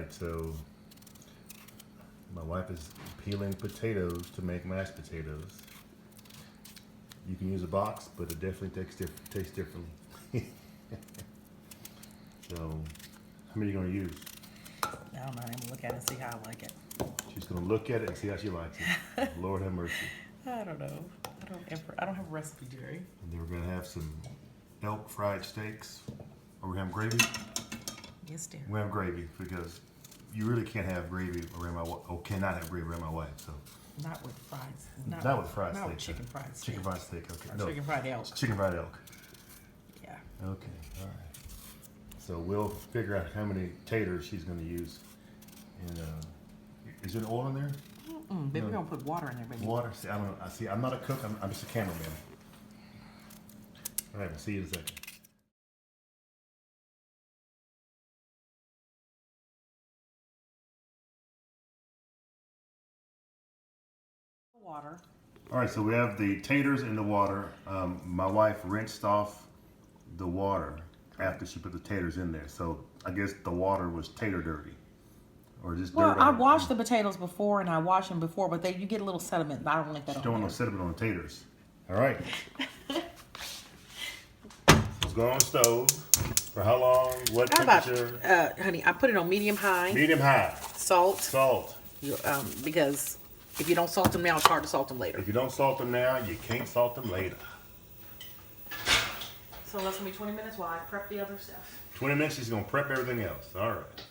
right, so my wife is peeling potatoes to make mashed potatoes. You can use a box, but it definitely tastes differently. So, how many are you going to use? I don't know. I'm gonna look at it and see how I like it. She's going to look at it and see how she likes it. Lord have mercy. I don't know. I don't have a recipe, Jerry. And then we're going to have some elk fried steaks. Are we having gravy? Yes, dear. We have gravy because you really can't have gravy around my wife, or cannot have gravy around my wife. So Not with fries. not with fried steak. Not with chicken fried steak. Chicken fried steak. Okay. Or chicken fried elk. Chicken fried elk. Yeah. Okay. All right. So we'll figure out how many taters she's going to use. And is there oil in there? Baby, we're gonna put water in there, baby. Water. See, I don't know. See, I'm not a cook. I'm just a cameraman. All right. We'll see you in a second. Water. All right, so we have the taters in the water. My wife rinsed off the water after she put the taters in there. So I guess the water was tater dirty, or just Well, dirt. I washed the potatoes before and I washed them before, but you get a little sediment. I don't like that. Don't want no sediment on the taters. All right. So it's going on the stove. For how long? What temperature? Honey, I put it on medium high. Medium high. Salt. Salt. Because if you don't salt them now, it's hard to salt them later. If you don't salt them now, you can't salt them later. So that's gonna be 20 minutes while I prep the other stuff. 20 minutes, she's going to prep everything else. All right.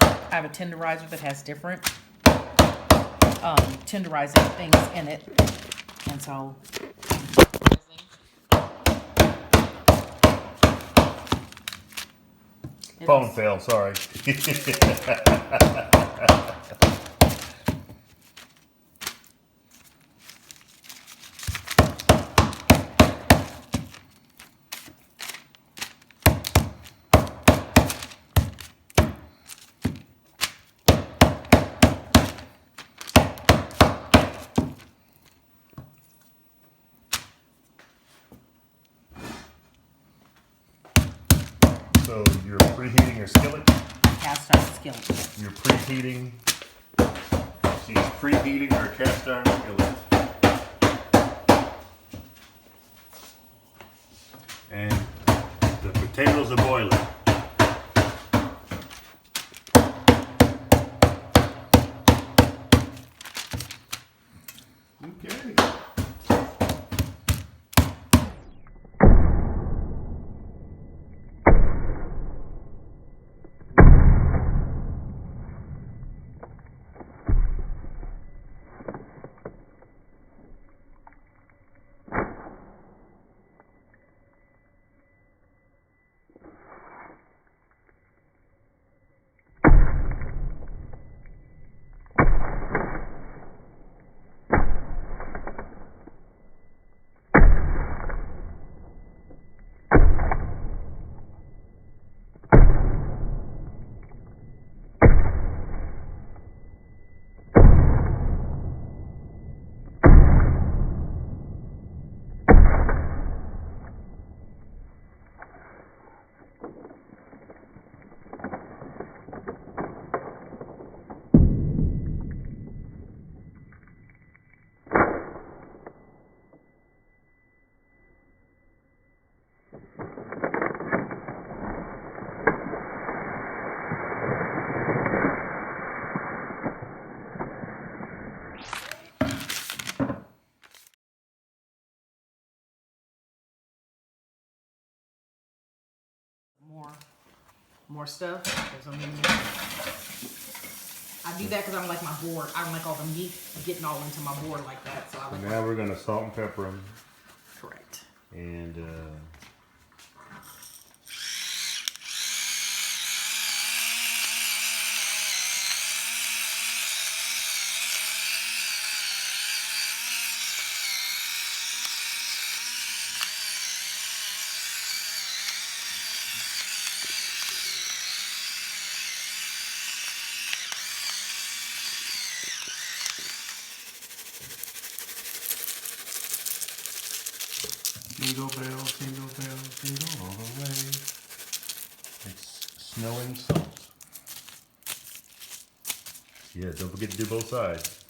I have a tenderizer that has different tenderizing things in it, and so. Phone fell, sorry. So you're preheating your skillet? Cast iron skillet. You're preheating. She's preheating her cast iron skillet. And the potatoes are boiling. Okay. More stuff. I do that because I don't like my board. I don't like all the meat getting all into my board like that. So I like. Now we're gonna salt and pepper them. Correct. And Jingle bells, jingle all the way. It's snowing salt. Yeah, don't forget to do both sides.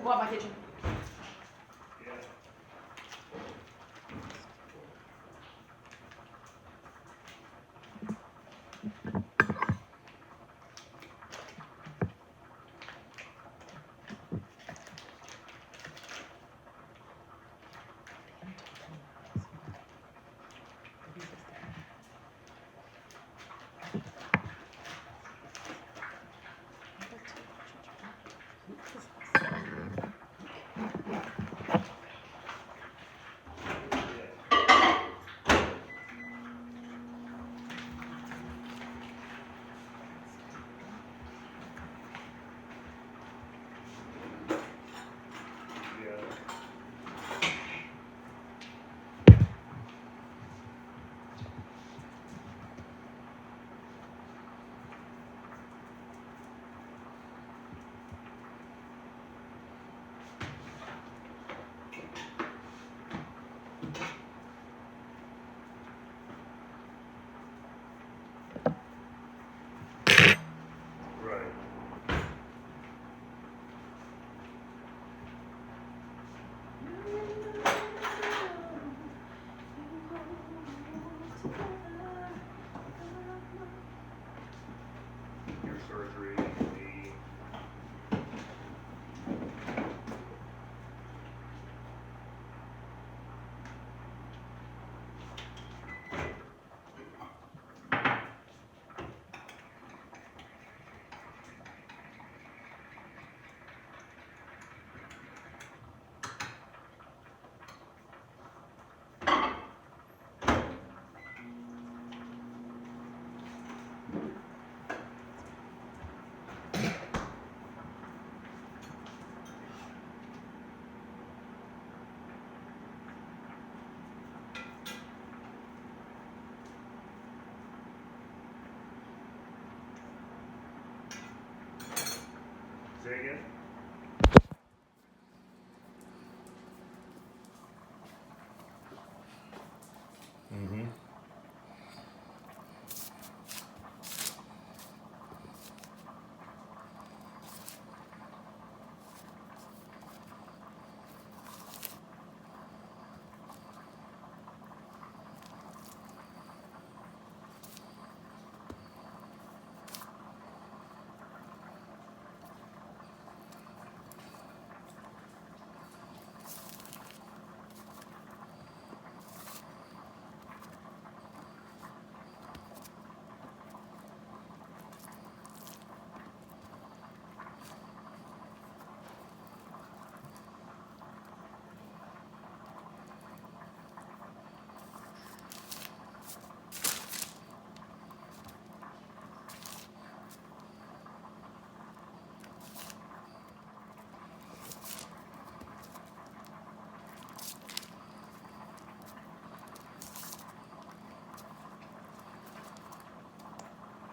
Go out my kitchen. Your surgery, say again? Mm-hmm.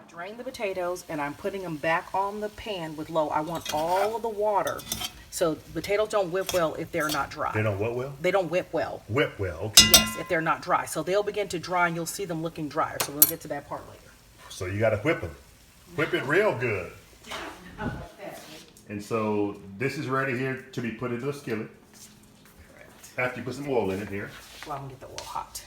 Drain the potatoes and I'm putting them back on the pan with low. I want all of the water. So potatoes don't whip well if they're not dry. They don't what well? They don't whip well. Whip well, okay. Yes, if they're not dry. So they'll begin to dry and you'll see them looking drier. So we'll get to that part later. So you gotta whip them. Whip it real good. And so this is ready here to be put into a skillet. Correct. After you put some oil in it here. Well, I'm gonna get the oil hot.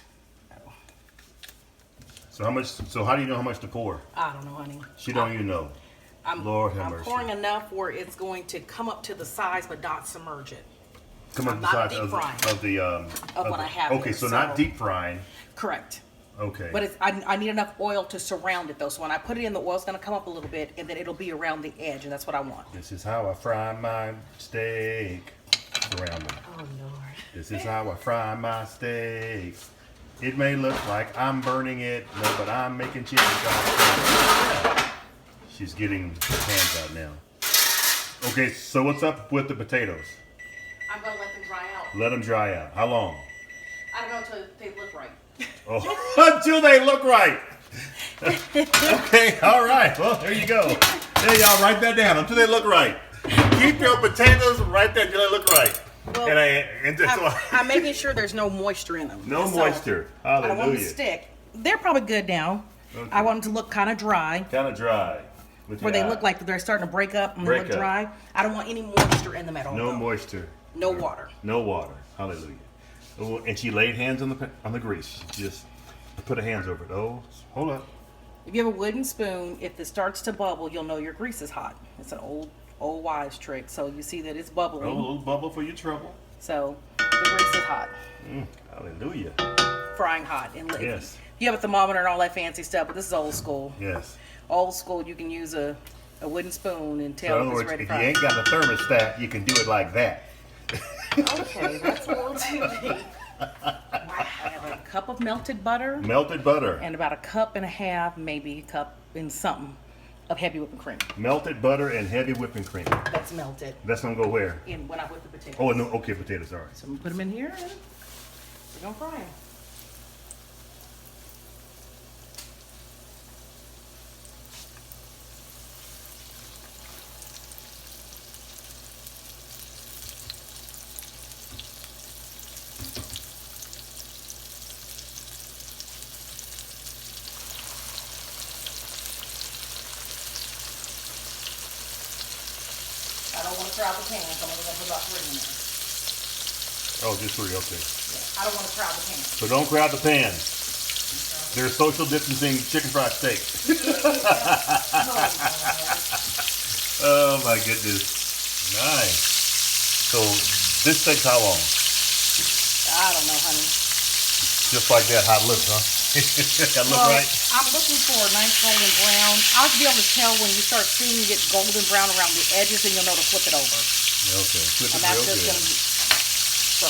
So how much? So how do you know how much to pour? I don't know, honey. She don't even know. Lord have I'm mercy. pouring enough where it's going to come up to the sides, but not submerge it. Come up I'm the not size deep of frying. the what I have Okay, here, so not so- deep frying. Correct. Okay. But I need enough oil to surround it though. So when I put it in, the oil's gonna come up a little bit, and then it'll be around the edge, and that's what I want. This is how I fry my steak. Around me. Oh Lord. This is how I fry my steak. It may look like I'm burning it, no, but I'm making chicken stock. She's getting her hands out now. Okay, so what's up with the potatoes? I'm gonna let them dry out. Let them dry out. How long? I don't know until they look right. Oh, until they look right. Okay, all right. Well, there you go. There, y'all, write that down. Until they look right. Keep your potatoes right there until they look right. Well, I'm making sure there's no moisture in them. No So, moisture. I don't want them to Hallelujah. stick. They're probably good now. Okay. I want them to look kind of dry, Kind of dry. With where your they eye. look like they're starting to break up and Break they look up. dry. I don't want any moisture in them at all. No though. moisture. No water. No water. Hallelujah. Oh, and she laid hands on the grease. She just put her hands over it. Oh, hold up. If you have a wooden spoon, if it starts to bubble, you'll know your grease is hot. It's an old wives trick. So you see that it's bubbling. Oh, a little bubble for your trouble. So the grease is hot, Hallelujah. frying hot. And Yes. you have a thermometer and all that fancy stuff, but this is old school. Yes. Old school, you can use a wooden spoon and So tell in if other it's words, ready if to you fry. ain't got a thermostat, you can do it like that. Okay, that's a little too deep. I have a cup of melted butter Melted butter. and about a cup and a half, maybe a cup and something of heavy whipping cream. Melted butter and heavy whipping cream. That's melted That's gonna go where? in when I whip the potatoes. Oh no. Okay, potatoes. All right. So I'm gonna put them in here and we're gonna fry them. I don't want to crowd the pan, so I'm only gonna put about 3 in there. Oh, just 3. Okay. Yeah, I don't want to crowd the pan. So don't crowd the pan. There's social distancing chicken fried steak. Oh my goodness. Nice. So this takes how long? I don't know, honey. Just like that, hot lips, huh? That look Well, right? I'm looking for a nice golden brown. I'll be able to tell when you start seeing it golden brown around the edges, and you'll know to flip it over. Okay. Flip And it that's real just good. gonna be so.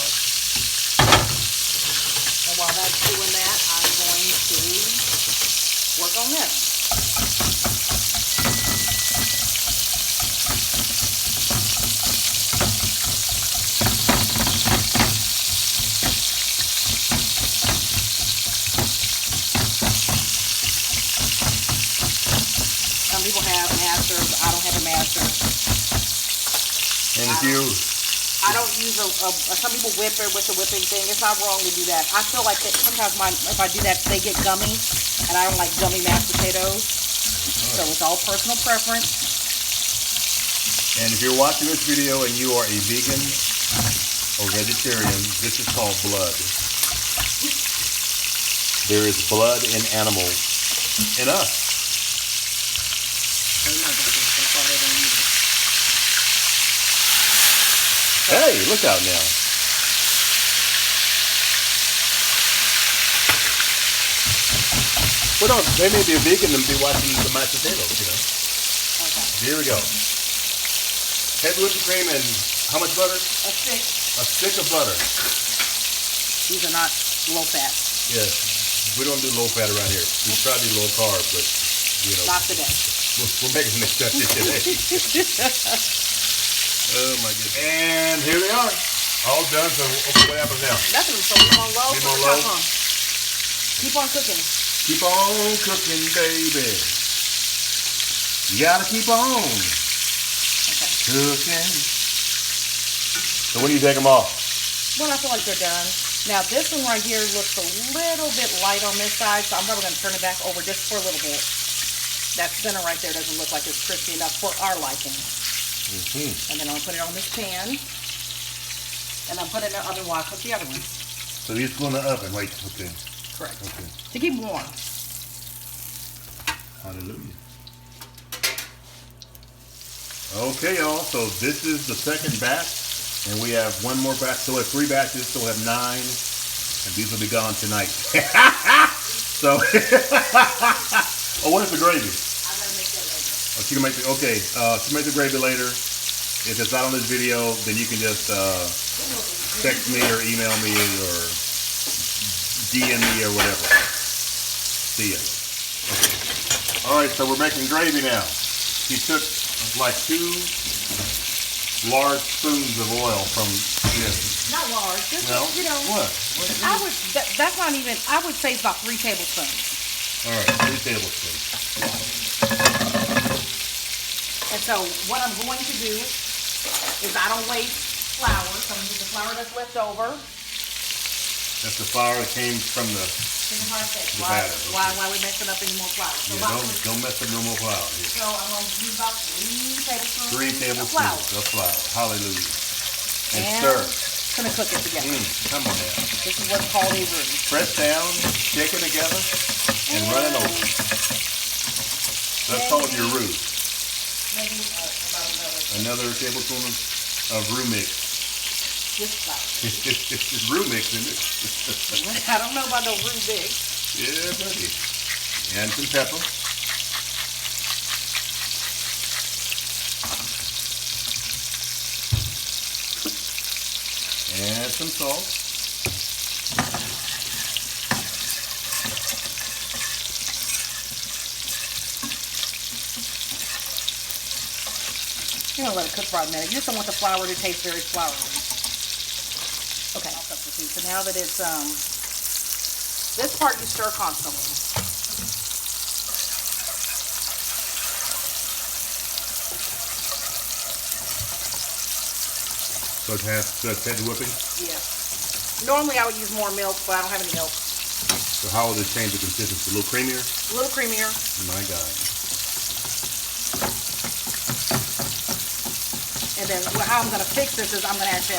And while that's doing that, I'm going to work on this. Some people have masters. I don't have a master. And if you, I don't use some people whip it with the whipping thing. It's not wrong to do that. I feel like that sometimes if I do that, they get gummy, and I don't like gummy mashed potatoes. So it's all personal preference. and if you're watching this video and you are a vegan or vegetarian, this is called blood. There is blood in animals, in us. They know that. That's why they don't eat it. Hey, look out now. Well, no, they may be a vegan and be watching the mashed potatoes, you know. Okay. Here we go. Heavy whipping cream and how much butter? A stick. A stick of butter. These are not low fat. Yes. We don't do low fat around here. We try to do low carb, but you know, Not today. we're making an exception today. Oh my goodness. And here they are. All done. So okay, what happens now? Nothing. So leave them on low. Leave put 'em the on top low. on. Keep on cooking. Keep on cooking, baby. You gotta keep on Okay. cooking. So when do you take them off? When I feel like they're done. Now this one right here looks a little bit light on this side, so I'm probably going to turn it back over just for a little bit. That center right there doesn't look like it's crispy enough for our liking. Mm-hmm. And then I'm going to put it on this pan. And I'm putting it in the oven while I cook the other ones. So these go in the oven. Wait. Okay. Correct. Okay. To keep warm. Hallelujah. Okay, y'all. So this is the second batch, and we have one more batch. So we have 3 batches. So we have 9, and these will be gone tonight. So, oh, what is the gravy? I'm gonna make that later. Oh, she can make the okay. She can make the gravy later. If it's not on this video, then you can just text me or email me or DM me or whatever. See ya. Okay. All right, so we're making gravy now. She took like 2 large spoons of oil from this. Not large, just No? you know. What? That's not even. I would say it's about 3 tablespoons. All right, 3 tablespoons. And so what I'm going to do is I don't waste flour, so I'm gonna use the flour that's left over. That's the flour that came from the. Why batter, okay. why we messing up any more flour? So, Yeah, don't mess up no more flour here. so I'm going to use about 3 tablespoons 3 of tablespoons flour. of flour. Hallelujah. And stir. Gonna cook it together. Come on now. This is what's called a roux. Press down, shake it together, and run it over. That's called your roux. Maybe about Another tablespoon of roux mix. this flour. It's roux mix, isn't it? I don't know about no roux mix. Yeah, buddy. And some pepper. And some salt. You're gonna let it cook for a minute. You just don't want the flour to taste very floury. Okay, I'll substitute. So now that it's this part you stir constantly. So it has heavy whipping. Yeah. Normally I would use more milk, but I don't have any milk. So how will this change the consistency? A little creamier? A little creamier. My God. And then how I'm gonna fix this is I'm gonna actually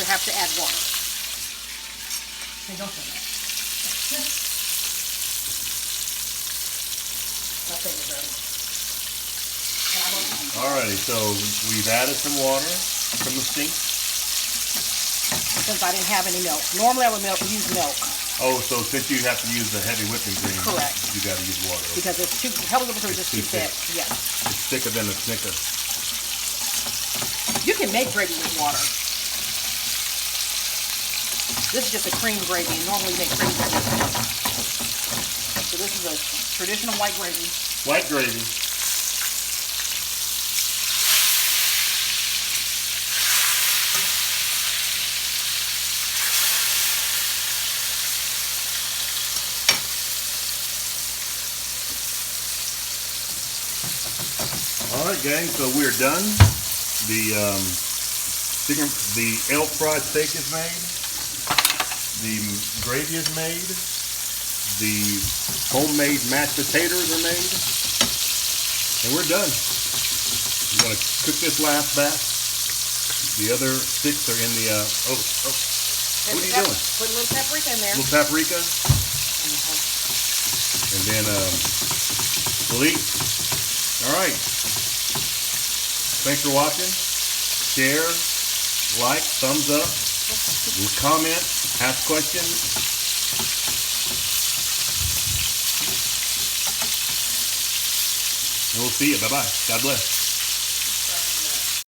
have to add water. Hey, don't say that. That's it, it's ready. Alrighty, so we've added some water from the sink. Since I didn't have any milk. Normally I would use milk Oh, so since you have to use the heavy whipping cream, Correct. you got to use water. because it's too heavy whipping cream is just too too thick. thick. Yes. It's thicker than a Snicker. You can make gravy with water. This is just a cream gravy. Normally you make cream gravy with milk. So this is a traditional white gravy. White gravy. All right, gang. So we're done. The elk fried steak is made. The gravy is made. The homemade mashed potatoes are made. And we're done. We're going to cook this last batch. The other 6 are in the, what are you doing? Put a little paprika in there. A little paprika. And then, we'll eat. All right. Thanks for watching. Share, like, thumbs up, comment, ask questions. And we'll see you. Bye-bye. God bless.